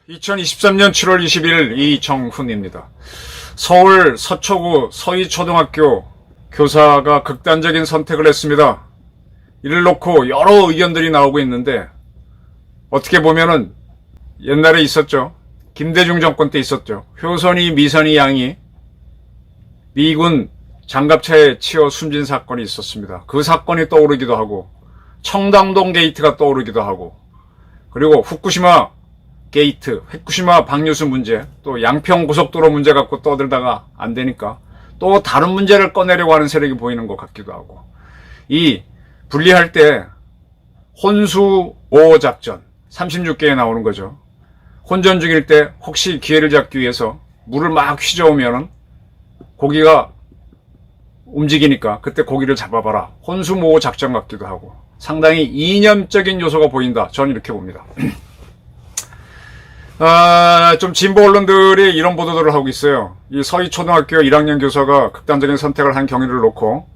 (2023년 7월 20일) 이정훈입니다. 서울 서초구 서희초등학교 교사가 극단적인 선택을 했습니다. 이를 놓고 여러 의견들이 나오고 있는데, 어떻게 보면은 옛날에 있었죠. 김대중 정권 때 있었죠. 효선이 미선이 양이 미군 장갑차에 치여 숨진 사건이 있었습니다. 그 사건이 떠오르기도 하고, 청담동 게이트가 떠오르기도 하고, 그리고 후쿠시마 게이트, 후쿠시마 방류수 문제, 또 양평 고속도로 문제 갖고 떠들다가 안 되니까 또 다른 문제를 꺼내려고 하는 세력이 보이는 것 같기도 하고, 이 분리할 때 혼수 보호 작전 36개에 나오는 거죠. 혼전 중일 때 혹시 기회를 잡기 위해서 물을 막 휘저으면 고기가 움직이니까 그때 고기를 잡아봐라. 혼수 보호 작전 같기도 하고, 상당히 이념적인 요소가 보인다. 저는 이렇게 봅니다. 좀 진보 언론들이 이런 보도들을 하고 있어요. 이 서희초등학교 1학년 교사가 극단적인 선택을 한 경위를 놓고,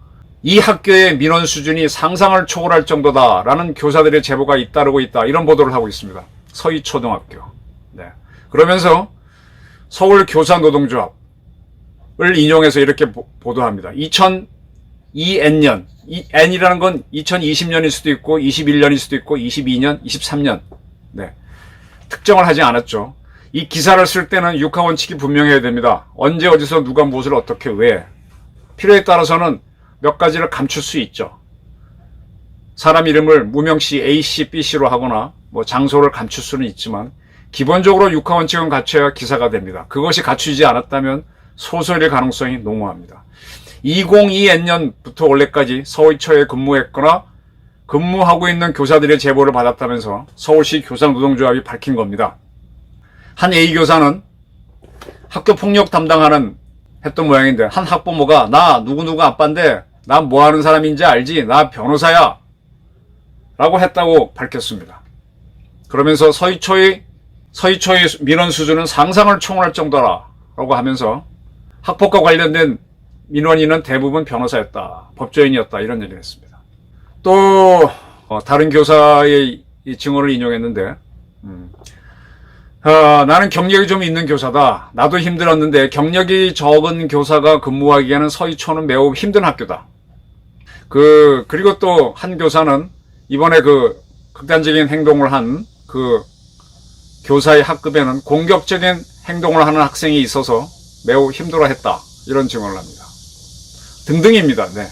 이 학교의 민원 수준이 상상을 초월할 정도다라는 교사들의 제보가 잇따르고 있다, 이런 보도를 하고 있습니다. 서희초등학교. 네. 그러면서 서울교사노동조합을 인용해서 이렇게 보도합니다. 2002N년, N이라는 건 2020년일 수도 있고 21년일 수도 있고 22년, 23년. 네. 특정을 하지 않았죠. 이 기사를 쓸 때는 육하원칙이 분명해야 됩니다. 언제 어디서 누가 무엇을 어떻게 왜. 필요에 따라서는 몇 가지를 감출 수 있죠. 사람 이름을 무명시 A씨, B씨로 하거나 뭐 장소를 감출 수는 있지만, 기본적으로 육하원칙은 갖춰야 기사가 됩니다. 그것이 갖추지 않았다면 소설일 가능성이 농후합니다. 2002N년부터 원래까지 서울초에 근무했거나 근무하고 있는 교사들의 제보를 받았다면서 서울시 교사노동조합이 밝힌 겁니다. 한 A 교사는 학교 폭력 담당하는 했던 모양인데, 한 학부모가 나 누구누구 아빠인데 나 뭐하는 사람인지 알지? 나 변호사야 라고 했다고 밝혔습니다. 그러면서 서희초의 민원 수준은 상상을 초월할 정도라고 하면서 학폭과 관련된 민원인은 대부분 변호사였다, 법조인이었다, 이런 얘기를 했습니다. 또 다른 교사의 이 증언을 인용했는데, 나는 경력이 좀 있는 교사다. 나도 힘들었는데 경력이 적은 교사가 근무하기에는 서희초는 매우 힘든 학교다. 그리고 또 한 교사는 이번에 그 극단적인 행동을 한 그 교사의 학급에는 공격적인 행동을 하는 학생이 있어서 매우 힘들어했다, 이런 증언을 합니다. 등등입니다. 네.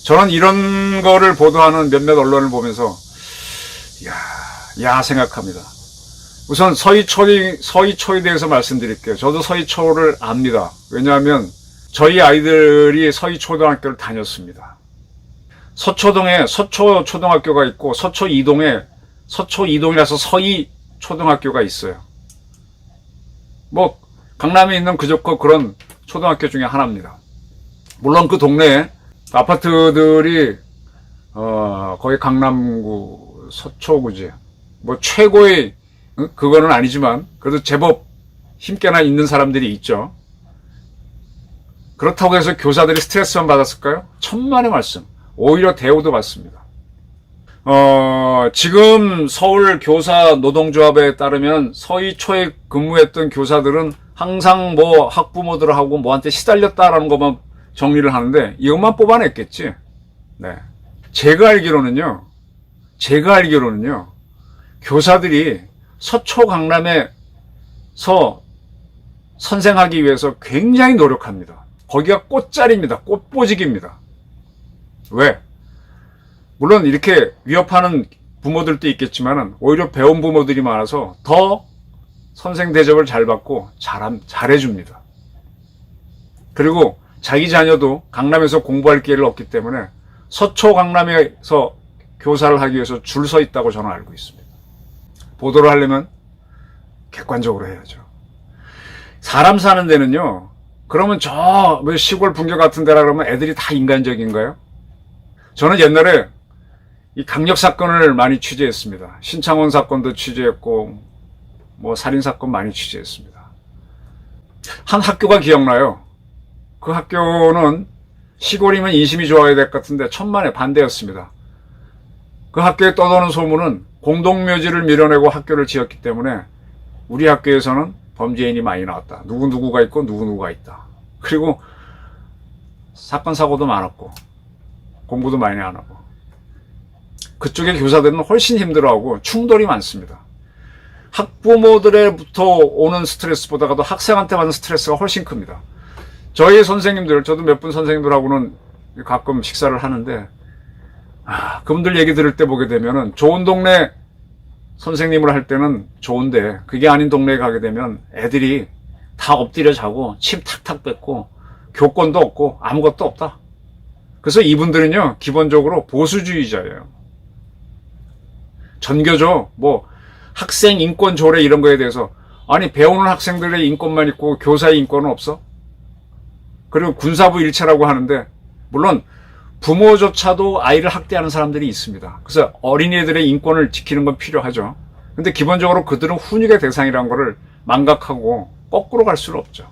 저는 이런 거를 보도하는 몇몇 언론을 보면서 야 생각합니다. 우선 서희초에 대해서 말씀드릴게요. 저도 서희초를 압니다. 왜냐하면 저희 아이들이 서희초등학교를 다녔습니다. 서초동에 서초초등학교가 있고, 서초2동이라서 서희초등학교가 있어요. 뭐 강남에 있는 그런 초등학교 중에 하나입니다. 물론 그 동네에 아파트들이 거의 강남구 서초구지 뭐 최고의 그거는 아니지만 그래도 제법 힘께나 있는 사람들이 있죠. 그렇다고 해서 교사들이 스트레스만 받았을까요? 천만의 말씀. 오히려 대우도 받습니다. 지금 서울 교사 노동조합에 따르면 서희초에 근무했던 교사들은 항상 뭐 학부모들하고 뭐한테 시달렸다라는 것만 정리를 하는데, 이것만 뽑아냈겠지. 네. 제가 알기로는요, 교사들이 서초 강남에서 선생하기 위해서 굉장히 노력합니다. 거기가 꽃자리입니다. 꽃보직입니다. 왜? 물론 이렇게 위협하는 부모들도 있겠지만은 오히려 배운 부모들이 많아서 더 선생 대접을 잘 받고 잘해줍니다. 그리고 자기 자녀도 강남에서 공부할 기회를 얻기 때문에 서초 강남에서 교사를 하기 위해서 줄 서 있다고 저는 알고 있습니다. 보도를 하려면 객관적으로 해야죠. 사람 사는 데는요, 그러면 저 시골 분교 같은 데라 그러면 애들이 다 인간적인가요? 저는 옛날에 이 강력 사건을 많이 취재했습니다. 신창원 사건도 취재했고, 뭐 살인 사건 많이 취재했습니다. 한 학교가 기억나요. 그 학교는 시골이면 인심이 좋아야 될 것 같은데 천만에 반대였습니다. 그 학교에 떠도는 소문은 공동묘지를 밀어내고 학교를 지었기 때문에 우리 학교에서는 범죄인이 많이 나왔다. 누구누구가 있고 누구누구가 있다. 그리고 사건 사고도 많았고 공부도 많이 안 하고 그쪽의 교사들은 훨씬 힘들어하고 충돌이 많습니다. 학부모들로부터 오는 스트레스보다도 학생한테 받는 스트레스가 훨씬 큽니다. 저희 선생님들, 저도 몇 분 선생님들하고는 가끔 식사를 하는데 그분들 얘기 들을 때 보게 되면은 좋은 동네 선생님을 할 때는 좋은데 그게 아닌 동네에 가게 되면 애들이 다 엎드려 자고 침 탁탁 뱉고 교권도 없고 아무것도 없다. 그래서 이분들은요 기본적으로 보수주의자예요. 전교조 뭐 학생 인권 조례 이런 거에 대해서 아니 배우는 학생들의 인권만 있고 교사의 인권은 없어? 그리고 군사부 일체라고 하는데 물론 부모조차도 아이를 학대하는 사람들이 있습니다. 그래서 어린이들의 인권을 지키는 건 필요하죠. 근데 기본적으로 그들은 훈육의 대상이라는 거를 망각하고 거꾸로 갈 수는 없죠.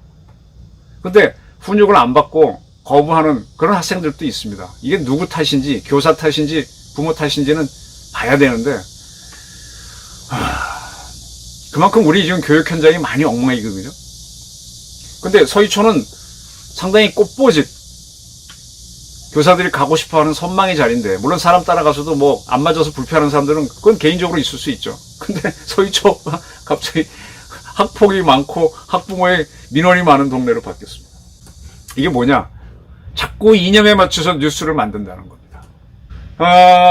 근데 훈육을 안 받고 거부하는 그런 학생들도 있습니다. 이게 누구 탓인지 교사 탓인지 부모 탓인지는 봐야 되는데 그만큼 우리 지금 교육 현장이 많이 엉망이거든요. 근데 서희초는 상당히 꽃보짓 교사들이 가고 싶어하는 선망의 자리인데 물론 사람 따라가서도 뭐 안 맞아서 불편한 사람들은 그건 개인적으로 있을 수 있죠. 근데 서희초가 갑자기 학폭이 많고 학부모의 민원이 많은 동네로 바뀌었습니다. 이게 뭐냐? 자꾸 이념에 맞춰서 뉴스를 만든다는 겁니다.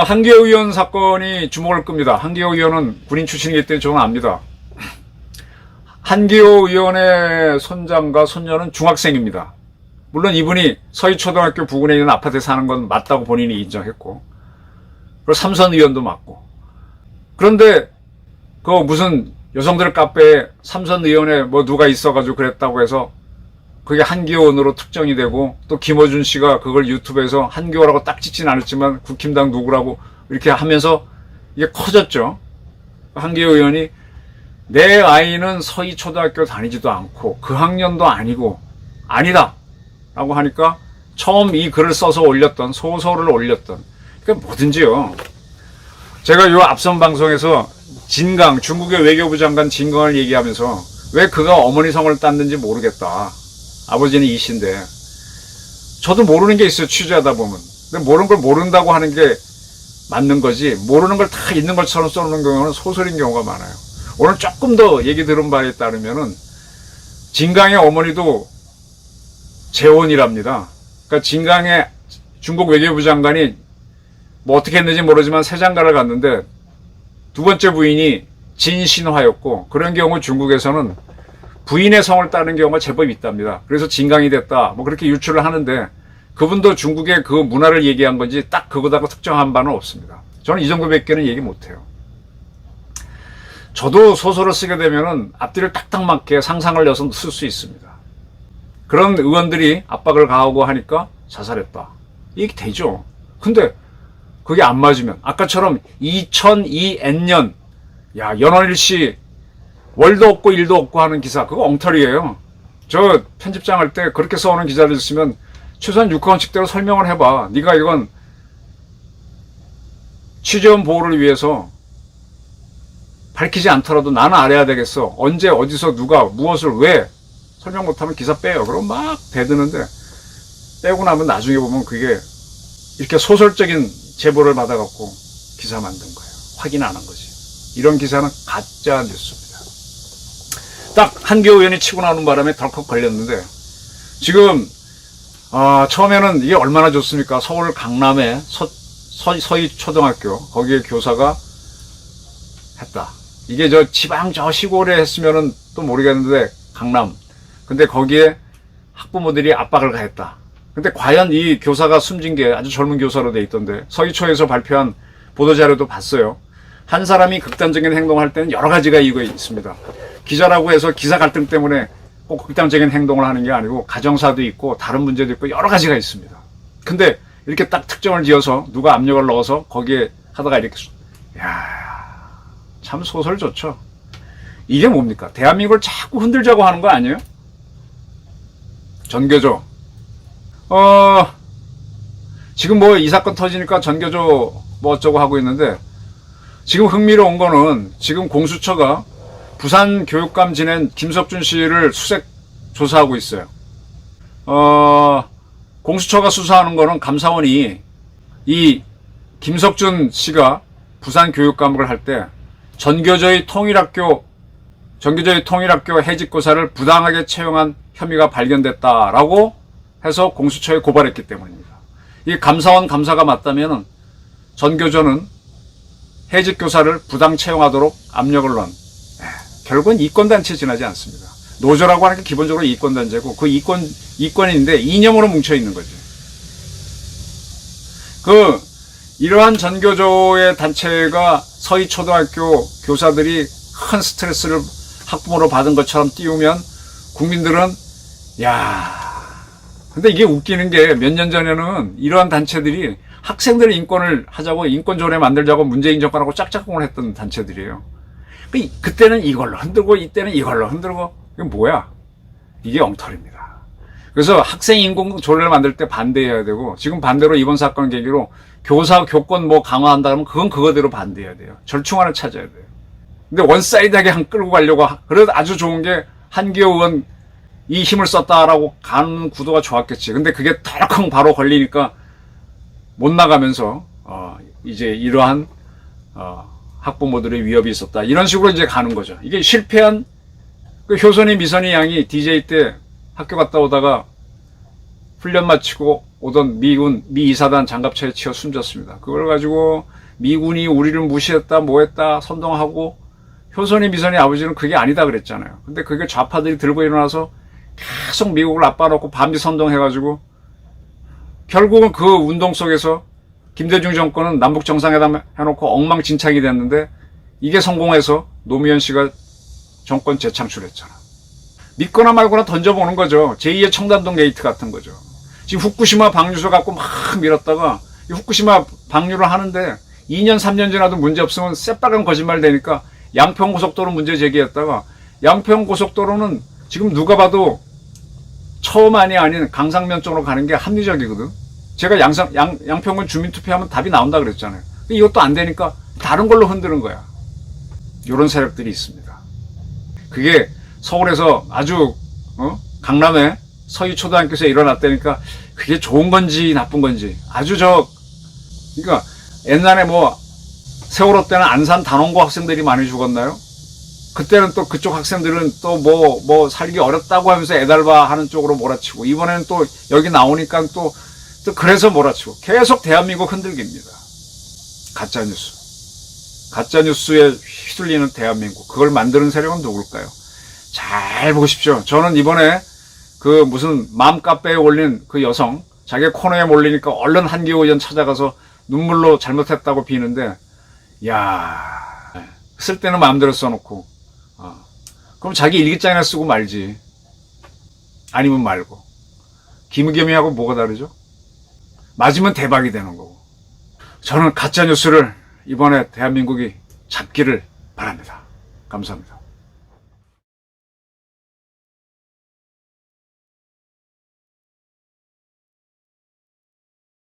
한기호 의원 사건이 주목을 끕니다. 한기호 의원은 군인 출신이기 때문에 저는 압니다. 한기호 의원의 손장과 손녀는 중학생입니다. 물론 이분이 서희초등학교 부근에 있는 아파트에 사는 건 맞다고 본인이 인정했고 그리고 삼선 의원도 맞고 그런데 그 무슨 여성들 카페에 삼선 의원에 뭐 누가 있어가지고 그랬다고 해서 그게 한기호원으로 특정이 되고 또 김어준 씨가 그걸 유튜브에서 한기호라고 딱 찍진 않았지만 국힘당 누구라고 이렇게 하면서 이게 커졌죠. 한기호 의원이 내 아이는 서희초등학교 다니지도 않고 그 학년도 아니고 아니다 라고 하니까 처음 이 글을 써서 올렸던 소설을 올렸던 그러니까 뭐든지요. 제가 요 앞선 방송에서 진강 중국의 외교부 장관 진강을 얘기하면서 왜 그가 어머니 성을 땄는지 모르겠다. 아버지는 이씨인데 저도 모르는 게 있어요. 취재하다 보면. 근데 모르는 걸 모른다고 하는 게 맞는 거지 모르는 걸 다 있는 것처럼 써놓는 경우는 소설인 경우가 많아요. 오늘 조금 더 얘기 들은 바에 따르면은 진강의 어머니도 재혼이랍니다. 그러니까 진강의 중국 외교부 장관이 뭐 어떻게 했는지 모르지만 새 장가를 갔는데 두 번째 부인이 진신화였고 그런 경우 중국에서는 부인의 성을 따는 경우가 제법 있답니다. 그래서 진강이 됐다 뭐 그렇게 유추를 하는데 그분도 중국의 그 문화를 얘기한 건지 딱 그거다고 특정한 바는 없습니다. 저는 이 정도밖에는 얘기 못해요. 저도 소설을 쓰게 되면은 앞뒤를 딱딱 맞게 상상을 내서 쓸 수 있습니다. 그런 의원들이 압박을 가하고 하니까 자살했다. 이게 되죠. 근데 그게 안 맞으면 아까처럼 2002N년 야 연원일씨 월도 없고 일도 없고 하는 기사 그거 엉터리예요. 저 편집장 할 때 그렇게 써오는 기자들 있으면 최소한 육하원칙대로 설명을 해봐. 네가 이건 취재원 보호를 위해서 밝히지 않더라도 나는 알아야 되겠어. 언제 어디서 누가 무엇을 왜 설명 못하면 기사 빼요. 그럼 막 대드는데 빼고 나면 나중에 보면 그게 이렇게 소설적인 제보를 받아갖고 기사 만든 거예요. 확인 안 한 거지. 이런 기사는 가짜 뉴스입니다. 딱 한기호 의원이 치고 나오는 바람에 덜컥 걸렸는데 지금 처음에는 이게 얼마나 좋습니까? 서울 강남에 서희초등학교 거기에 교사가 했다. 이게 저 지방 저 시골에 했으면은 또 모르겠는데 강남. 근데 거기에 학부모들이 압박을 가했다. 근데 과연 이 교사가 숨진 게 아주 젊은 교사로 돼 있던데 서희초에서 발표한 보도자료도 봤어요. 한 사람이 극단적인 행동을 할 때는 여러 가지가 이거 있습니다. 기자라고 해서 기사 갈등 때문에 꼭 극단적인 행동을 하는 게 아니고 가정사도 있고 다른 문제도 있고 여러 가지가 있습니다. 근데 이렇게 딱 특정을 지어서 누가 압력을 넣어서 거기에 하다가 이렇게 참 소설 좋죠. 이게 뭡니까? 대한민국을 자꾸 흔들자고 하는 거 아니에요? 전교조 지금 뭐 이 사건 터지니까 전교조 뭐 어쩌고 하고 있는데, 지금 흥미로운 거는 지금 공수처가 부산 교육감 지낸 김석준 씨를 수색 조사하고 있어요. 공수처가 수사하는 거는 감사원이 이 김석준 씨가 부산 교육감을 할 때 전교조의 통일학교 해직교사를 부당하게 채용한 혐의가 발견됐다라고 해서 공수처에 고발했기 때문입니다. 이 감사원 감사가 맞다면 전교조는 해직교사를 부당 채용하도록 압력을 넣은, 결국은 이권단체에 지나지 않습니다. 노조라고 하는 게 기본적으로 이권단체고, 그 이권인데 이념으로 뭉쳐있는 거지. 이러한 전교조의 단체가 서희초등학교 교사들이 큰 스트레스를 학부모로 받은 것처럼 띄우면 국민들은, 근데 이게 웃기는 게 몇 년 전에는 이러한 단체들이 학생들의 인권을 하자고, 인권조례 만들자고 문재인 정권하고 짝짝꿍을 했던 단체들이에요. 그때는 이걸로 흔들고 이때는 이걸로 흔들고, 이게 뭐야? 이게 엉터리입니다. 그래서 학생 인권조례를 만들 때 반대해야 되고, 지금 반대로 이번 사건 계기로 교사 교권 뭐 강화한다 그러면 그건 그거대로 반대해야 돼요. 절충안을 찾아야 돼요. 근데 원사이드하게 끌고 가려고, 그래도 아주 좋은 게 한기호 의원 이 힘을 썼다라고 가는 구도가 좋았겠지. 근데 그게 덜컹 바로 걸리니까 못 나가면서 이제 이러한 학부모들의 위협이 있었다, 이런 식으로 이제 가는 거죠. 이게 실패한 그 효선이 미선이 양이 DJ 때 학교 갔다 오다가 훈련 마치고 오던 미 이사단 장갑차에 치여 숨졌습니다. 그걸 가지고 미군이 우리를 무시했다 뭐했다 선동하고, 효선이 미선이 아버지는 그게 아니다 그랬잖아요. 근데 그게 좌파들이 들고 일어나서 계속 미국을 압박놓고 반미 선동해가지고 결국은 그 운동 속에서 김대중 정권은 남북 정상회담 해놓고 엉망진창이 됐는데, 이게 성공해서 노무현 씨가 정권 재창출했잖아. 믿거나 말거나 던져보는 거죠. 제2의 청담동 게이트 같은 거죠. 지금 후쿠시마 방류소 갖고 막 밀었다가 이 후쿠시마 방류를 하는데 2년 3년 지나도 문제 없으면 새빨간 거짓말 되니까 양평고속도로 문제 제기했다가, 양평고속도로는 지금 누가 봐도 처음안이 아닌 강상면 쪽으로 가는 게 합리적이거든. 제가 양평군 주민투표하면 답이 나온다 그랬잖아요. 이것도 안 되니까 다른 걸로 흔드는 거야. 이런 세력들이 있습니다. 그게 서울에서 아주 강남에 서희초등학교에서 일어났다니까 그게 좋은 건지 나쁜 건지, 아주 그러니까 옛날에 뭐 세월호 때는 안산 단원고 학생들이 많이 죽었나요? 그때는 또 그쪽 학생들은 또 뭐 살기 어렵다고 하면서 애달바 하는 쪽으로 몰아치고, 이번에는 또 여기 나오니까 또 그래서 몰아치고, 계속 대한민국 흔들깁니다. 가짜뉴스에 휘둘리는 대한민국, 그걸 만드는 세력은 누굴까요? 잘 보십시오. 저는 이번에 그 무슨 맘카페에 올린 그 여성, 자기 코너에 몰리니까 얼른 한기호 의원 찾아가서 눈물로 잘못했다고 비는데, 쓸 때는 마음대로 써놓고, 그럼 자기 일기장이나 쓰고 말지. 아니면 말고. 김의겸이하고 뭐가 다르죠? 맞으면 대박이 되는 거고. 저는 가짜뉴스를 이번에 대한민국이 잡기를 바랍니다. 감사합니다.